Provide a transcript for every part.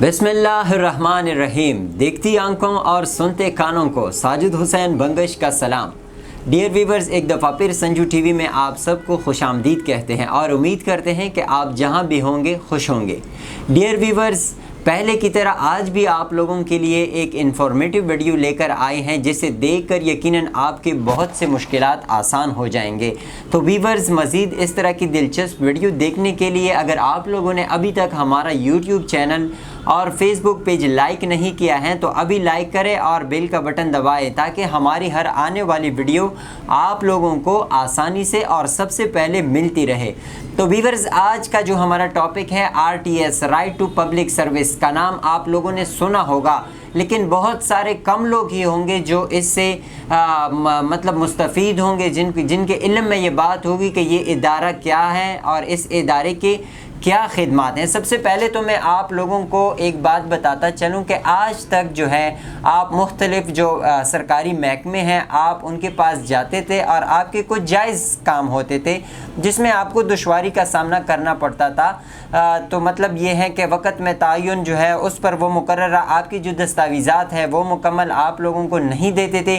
बिस्मिल्लाहिर्रहमानिर्रहीम। देखती आंखों और सुनते कानों को साजिद हुसैन बंगश का सलाम। डियर व्यूवर्स, एक दफ़ा फिर संजू टीवी में आप सबको खुशामदीद कहते हैं और उम्मीद करते हैं कि आप जहां भी होंगे खुश होंगे। डियर व्यूवर्स, पहले की तरह आज भी आप लोगों के लिए एक इन्फॉर्मेटिव वीडियो लेकर आए हैं जिसे देखकर यकीनन आपके बहुत से मुश्किलात आसान हो जाएंगे। तो व्यूवर्स, मज़ीद इस तरह की दिलचस्प वीडियो देखने के लिए अगर आप लोगों ने अभी तक हमारा यूट्यूब चैनल और फेसबुक पेज लाइक नहीं किया है तो अभी लाइक करें और बेल का बटन दबाएं ताकि हमारी हर आने वाली वीडियो आप लोगों को आसानी से और सबसे पहले मिलती रहे। तो व्यूअर्स, आज का जो हमारा टॉपिक है RTS, right to public service का नाम आप लोगों ने सुना होगा, लेकिन बहुत सारे कम लोग ही होंगे जो इससे मतलब मुस्तफ़ीद होंगे, जिनके इल्म में ये बात होगी कि ये इदारा क्या है और इस इदारे के क्या खिदमात हैं। सबसे पहले तो मैं आप लोगों को एक बात बताता चलूं कि आज तक जो है आप मुख्तलिफ जो सरकारी महकमे हैं आप उनके पास जाते थे और आपके कुछ जायज़ काम होते थे जिसमें आपको दुश्वारी का सामना करना पड़ता था। तो मतलब ये है कि वक़्त में तयन जो है उस पर वो मुकर्ररा आपकी जो दस्तावेज़ात है वो मुकम्मल आप लोगों को नहीं देते थे।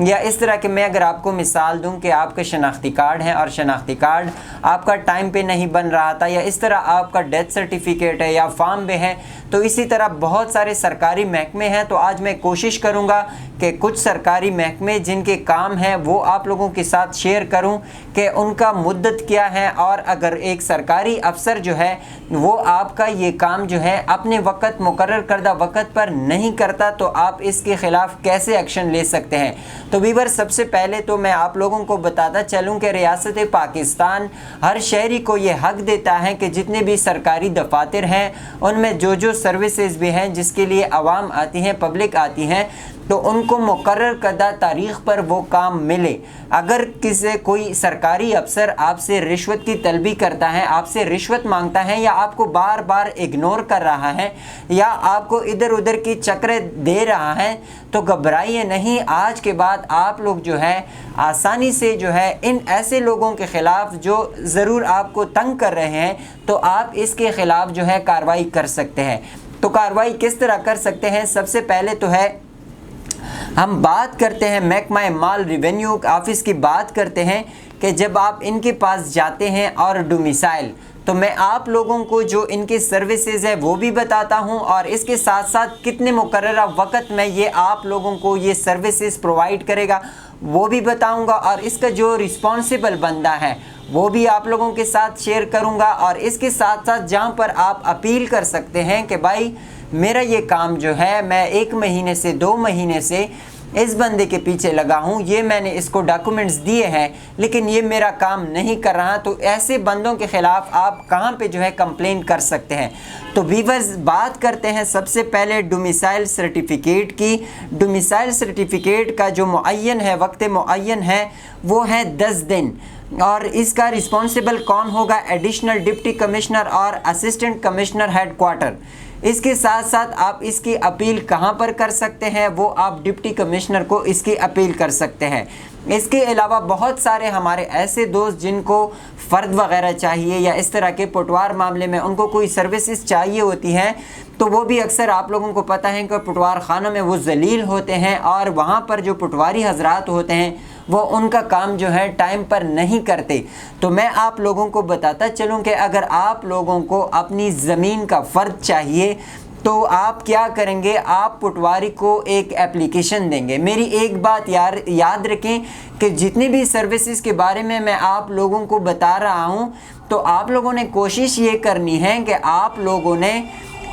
या इस तरह के मैं अगर आपको मिसाल दूं कि आपका शनाख्ती कार्ड है और शनाख्ती कार्ड आपका टाइम पे नहीं बन रहा था, या इस तरह आपका डेथ सर्टिफिकेट है या फार्म पे है, तो इसी तरह बहुत सारे सरकारी महकमे हैं। तो आज मैं कोशिश करूंगा कि कुछ सरकारी महकमे जिनके काम हैं वो आप लोगों के साथ शेयर करूं कि उनका मुद्दत क्या है, और अगर एक सरकारी अफसर जो है वो आपका ये काम जो है अपने वक़्त मुकर्रर करदा वक़्त पर नहीं करता तो आप इसके ख़िलाफ़ कैसे एक्शन ले सकते हैं। तो व्यूअर, सबसे पहले तो मैं आप लोगों को बताता चलूँ कि रियासत पाकिस्तान हर शहरी को ये हक़ देता है कि जितने भी सरकारी दफातर हैं उनमें जो सर्विसेज भी हैं जिसके लिए आवाम आती हैं, पब्लिक आती हैं, तो उनको मुकर्रर करदा तारीख़ पर वो काम मिले। अगर कोई सरकारी अफसर आपसे रिश्वत की तलबी करता है, आपसे रिश्वत मांगता है, या आपको बार बार इग्नोर कर रहा है, या आपको इधर उधर की चक्रें दे रहा है, तो घबराइए नहीं। आज के बाद आप लोग जो है आसानी से जो है इन ऐसे लोगों के ख़िलाफ़ जो ज़रूर आपको तंग कर रहे हैं, तो आप इसके ख़िलाफ़ जो है कार्रवाई कर सकते हैं। तो कार्रवाई किस तरह कर सकते हैं? सबसे पहले तो है हम बात करते हैं महकमा माल रेवेन्यू ऑफिस की बात करते हैं कि जब आप इनके पास जाते हैं और डोमिसाइल, तो मैं आप लोगों को जो इनके सर्विसेज है वो भी बताता हूं और इसके साथ साथ कितने मुकर्ररा वक़्त में ये आप लोगों को ये सर्विसेज प्रोवाइड करेगा वो भी बताऊंगा, और इसका जो रिस्पॉन्सिबल बंदा है वो भी आप लोगों के साथ शेयर करूंगा। और इसके साथ साथ जहां पर आप अपील कर सकते हैं कि भाई मेरा ये काम जो है मैं 1 महीने से 2 महीने से इस बंदे के पीछे लगा हूँ, ये मैंने इसको डॉक्यूमेंट्स दिए हैं लेकिन ये मेरा काम नहीं कर रहा, तो ऐसे बंदों के ख़िलाफ़ आप कहाँ पे जो है कंप्लेन कर सकते हैं। तो व्यूअर्स, बात करते हैं सबसे पहले डोमिसाइल सर्टिफिकेट की। डोमिसाइल सर्टिफिकेट का जो मुअय्यन है, वक्त मुअय्यन है, वो है 10 दिन, और इसका रिस्पॉन्सिबल कौन होगा? एडिशनल डिप्टी कमिश्नर और असिस्टेंट कमिश्नर हेड क्वार्टर। इसके साथ साथ आप इसकी अपील कहां पर कर सकते हैं? वो आप डिप्टी कमिश्नर को इसकी अपील कर सकते हैं। इसके अलावा बहुत सारे हमारे ऐसे दोस्त जिनको फ़र्द वगैरह चाहिए या इस तरह के पटवार मामले में उनको कोई सर्विसेज चाहिए होती हैं, तो वो भी अक्सर आप लोगों को पता है कि पटवार खानों में वो जलील होते हैं और वहाँ पर जो पटवारी हजरात होते हैं वो उनका काम जो है टाइम पर नहीं करते। तो मैं आप लोगों को बताता चलूँ कि अगर आप लोगों को अपनी ज़मीन का फ़र्द चाहिए तो आप क्या करेंगे? आप पटवारी को एक एप्लीकेशन देंगे। मेरी एक बात याद रखें कि जितनी भी सर्विसेज के बारे में मैं आप लोगों को बता रहा हूँ, तो आप लोगों ने कोशिश ये करनी है कि आप लोगों ने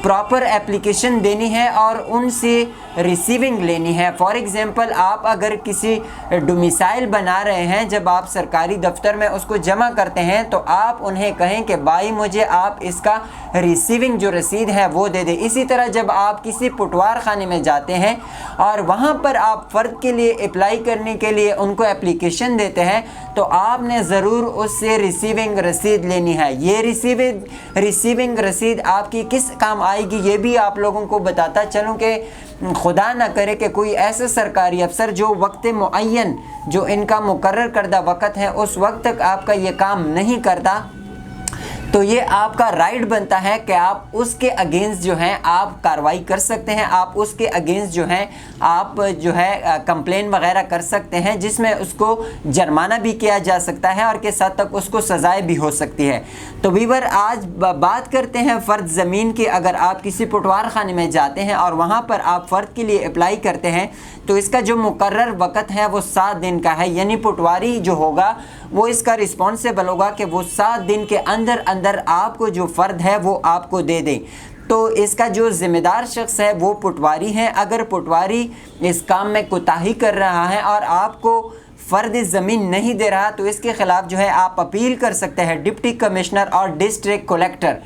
प्रॉपर एप्लीकेशन देनी है और उनसे रिसीविंग लेनी है। फॉर एग्ज़ाम्पल, आप अगर किसी डोमिसाइल बना रहे हैं, जब आप सरकारी दफ्तर में उसको जमा करते हैं तो आप उन्हें कहें कि भाई मुझे आप इसका रिसीविंग जो रसीद है वो दे दें। इसी तरह जब आप किसी पटवार खाने में जाते हैं और वहाँ पर आप फ़र्द के लिए अप्लाई करने के लिए उनको एप्लीकेशन देते हैं, तो आपने ज़रूर उससे रिसीविंग रसीद लेनी है। ये रिसीविंग रसीद आपकी किस काम आएगी ये भी आप लोगों को बताता चलूँ कि खुदा ना करे कि कोई ऐसा सरकारी अफसर जो वक्त मुअय्यन जो इनका मुकर्रर करदा वक़्त है उस वक्त तक आपका ये काम नहीं करता, तो ये आपका राइट बनता है कि आप उसके अगेंस्ट जो है आप कार्रवाई कर सकते हैं, आप उसके अगेंस्ट जो है आप जो है कंप्लेन वगैरह कर सकते हैं, जिसमें उसको जुर्माना भी किया जा सकता है और के साथ तक उसको सज़ाएं भी हो सकती है। तो वीवर आज बात करते हैं फ़र्द ज़मीन की। अगर आप किसी पटवार खाने में जाते हैं और वहाँ पर आप फ़र्द के लिए अप्लाई करते हैं तो इसका जो मुकर्रर वक़्त है वो 7 दिन का है, यानी पटवारी जो होगा वो इसका रिस्पॉन्सिबल होगा कि वो 7 दिन के अंदर अंदर आपको जो फ़र्द है वो आपको दे दे। तो इसका जो ज़िम्मेदार शख्स है वो पटवारी है। अगर पटवारी इस काम में कोताही कर रहा है और आपको फ़र्द ज़मीन नहीं दे रहा तो इसके ख़िलाफ़ जो है आप अपील कर सकते हैं डिप्टी कमिश्नर और डिस्ट्रिक्ट कलेक्टर,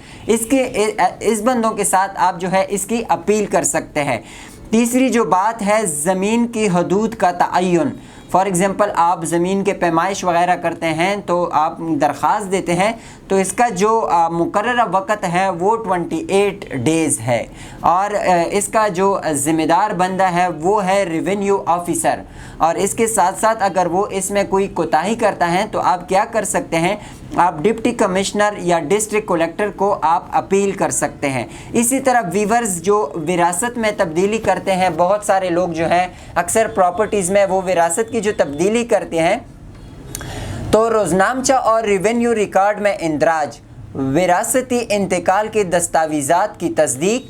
इस बंदों के साथ आप जो है इसकी अपील कर सकते हैं। तीसरी जो बात है ज़मीन की हदूद का तयन। फॉर एग्ज़ाम्पल आप ज़मीन के पैमाइश वगैरह करते हैं तो आप दरख्वास्त देते हैं तो इसका जो मुकर्ररा वक़्त है वो 28 डेज़ है और इसका जो ज़िम्मेदार बंदा है वो है रेवेन्यू ऑफिसर। और इसके साथ साथ अगर वो इसमें कोई कोताही करता है तो आप क्या कर सकते हैं, आप डिप्टी कमिश्नर या डिस्ट्रिक्ट कलेक्टर को आप अपील कर सकते हैं। इसी तरह वीवर्स जो विरासत में तब्दीली करते हैं, बहुत सारे लोग जो हैं अक्सर प्रॉपर्टीज़ में वो विरासत की जो तब्दीली करते हैं तो रोज़नामचा और रेवेन्यू रिकॉर्ड में इंदराज, विरासती इंतकाल के दस्तावेज़ात की तस्दीक,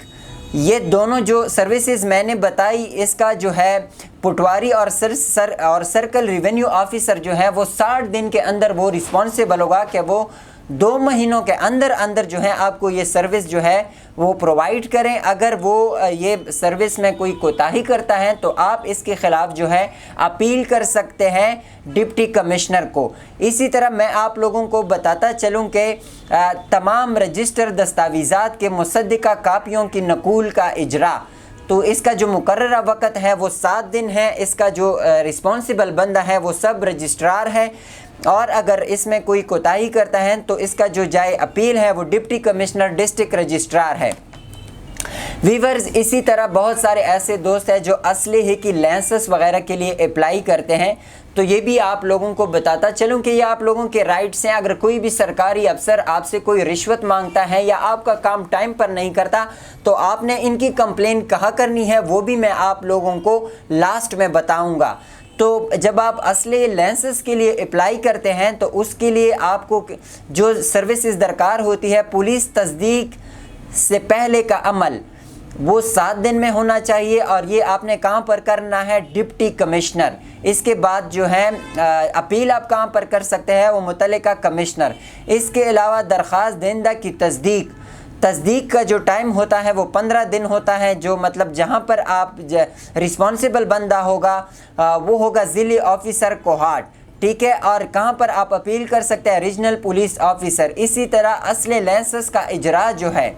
ये दोनों जो सर्विसेज मैंने बताई इसका जो है पटवारी और सर्कल रेवेन्यू ऑफिसर जो है वो 60 दिन के अंदर वो रिस्पॉन्सिबल होगा कि वो 2 महीनों के अंदर अंदर जो है आपको ये सर्विस जो है वो प्रोवाइड करें। अगर वो ये सर्विस में कोई कोताही करता है तो आप इसके ख़िलाफ़ जो है अपील कर सकते हैं डिप्टी कमिश्नर को। इसी तरह मैं आप लोगों को बताता चलूँ कि तमाम रजिस्टर दस्तावेज़ात के मुसद्दिका कापियों की नकूल का इजरा, तो इसका जो मुकर्ररा वक़्त है वो 7 दिन है। इसका जो रिस्पॉन्सिबल बंदा है वो सब रजिस्ट्रार है और अगर इसमें कोई कोताही करता है तो इसका जो जाए अपील है वो डिप्टी कमिश्नर डिस्ट्रिक्ट रजिस्ट्रार है। वीवर्स इसी तरह बहुत सारे ऐसे दोस्त हैं जो असलहे की लाइसेंस वगैरह के लिए अप्लाई करते हैं, तो ये भी आप लोगों को बताता चलूँ कि ये आप लोगों के राइट्स हैं। अगर कोई भी सरकारी अफसर आपसे कोई रिश्वत मांगता है या आपका काम टाइम पर नहीं करता तो आपने इनकी कंप्लेन कहाँ करनी है वो भी मैं आप लोगों को लास्ट में बताऊँगा। तो जब आप असले लाइसेंस के लिए अप्लाई करते हैं तो उसके लिए आपको जो सर्विसेज दरकार होती है, पुलिस तस्दीक से पहले का अमल वो 7 दिन में होना चाहिए और ये आपने कहाँ पर करना है, डिप्टी कमिश्नर। इसके बाद जो है अपील आप कहाँ पर कर सकते हैं, वो मुतल्लिका कमिश्नर। इसके अलावा दरख्वास्त देंदा की तस्दीक का जो टाइम होता है वो 15 दिन होता है, जो मतलब जहाँ पर आप रिस्पॉन्सिबल बंदा होगा वो होगा ज़िले ऑफिसर कोहाट, ठीक है। और कहाँ पर आप अपील कर सकते हैं, रीजनल पुलिस ऑफिसर। इसी तरह असले लाइसेंस का इजरा जो है,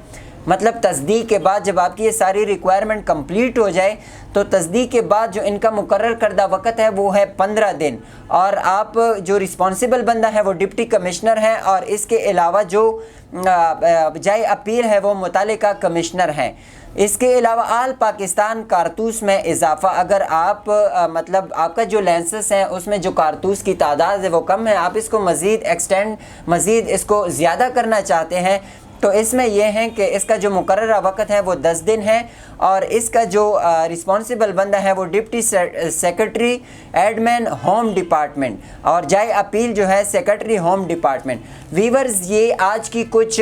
मतलब तस्दीक के बाद जब आपकी ये सारी रिक्वायरमेंट कंप्लीट हो जाए तो तस्दीक के बाद जो इनका मुकर्रर करदा वक़्त है वो है 15 दिन और आप जो रिस्पॉन्सिबल बंदा है वो डिप्टी कमिश्नर है और इसके अलावा जो जाए अपील है वो मुतल्लिका कमिश्नर है। इसके अलावा आल पाकिस्तान कारतूस में इजाफ़ा, अगर आप मतलब आपका जो लाइसेंस है उसमें जो कारतूस की तादाद है वो कम है, आप इसको मज़ीद इसको ज़्यादा करना चाहते हैं तो इसमें यह है कि इसका जो मुकर्ररा वक़्त है वो 10 दिन है और इसका जो रिस्पॉन्सिबल बंदा है वो deputy secretary admin home department और जाए अपील जो है सेक्रेटरी होम डिपार्टमेंट। वीवर्स ये आज की कुछ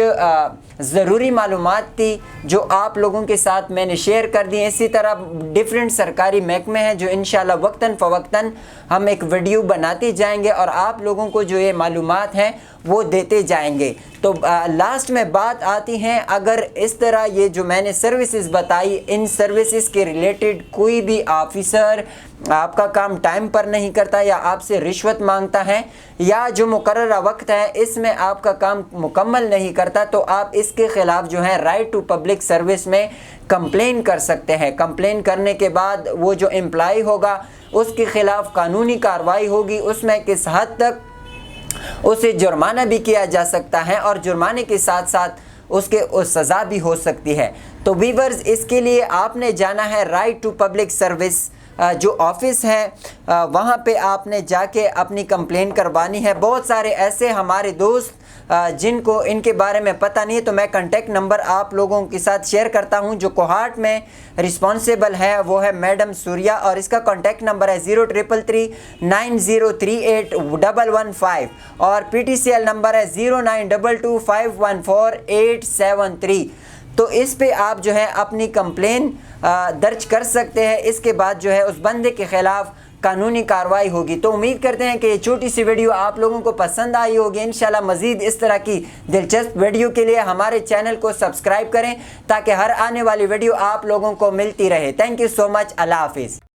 ज़रूरी मालूमात थी जो आप लोगों के साथ मैंने शेयर कर दी। इसी तरह डिफरेंट सरकारी महकमे हैं जो इंशाल्लाह वक्तन फ़वक्तन हम एक वीडियो बनाते जाएंगे और आप लोगों को जो ये मालूमात हैं वो देते जाएंगे। तो लास्ट में बात आती हैं, अगर इस तरह ये जो मैंने सर्विसेज बताई इन सर्विसेज के रिलेटेड कोई भी ऑफिसर आपका काम टाइम पर नहीं करता या आपसे रिश्वत मांगता है या जो मुकर्ररा वक्त है इसमें आपका काम मुकम्मल नहीं करता तो आप इसके ख़िलाफ़ जो है राइट टू पब्लिक सर्विस में कंप्लेन कर सकते हैं। कंप्लेन करने के बाद वो जो एम्प्लॉय होगा उसके ख़िलाफ़ कानूनी कार्रवाई होगी, उसमें किस हद तक उसे जुर्माना भी किया जा सकता है और जुर्माने के साथ साथ उसके सज़ा भी हो सकती है। तो वीवर्स इसके लिए आपने जाना है राइट टू पब्लिक सर्विस जो ऑफिस है वहाँ पे आपने जाके अपनी कंप्लेन करवानी है। बहुत सारे ऐसे हमारे दोस्त جن کو ان کے بارے میں پتہ نہیں ہے تو میں کنٹیکٹ نمبر آپ لوگوں کے ساتھ شیئر کرتا ہوں. جو کوہاٹ میں رسپانسیبل ہے وہ ہے میڈم سوریا, اور اس کا کانٹیکٹ نمبر ہے 0333903815, اور PTCL نمبر ہے 0922514873. تو اس پہ آپ جو ہے اپنی کمپلین درج کر سکتے ہیں. اس کے بعد جو ہے اس بندے کے خلاف قانونی کارروائی ہوگی. تو امید کرتے ہیں کہ یہ چھوٹی سی ویڈیو آپ لوگوں کو پسند آئی ہوگی. انشاءاللہ مزید اس طرح کی دلچسپ ویڈیو کے لیے ہمارے چینل کو سبسکرائب کریں تاکہ ہر آنے والی ویڈیو آپ لوگوں کو ملتی رہے. تھینک یو سو مچ. اللہ حافظ.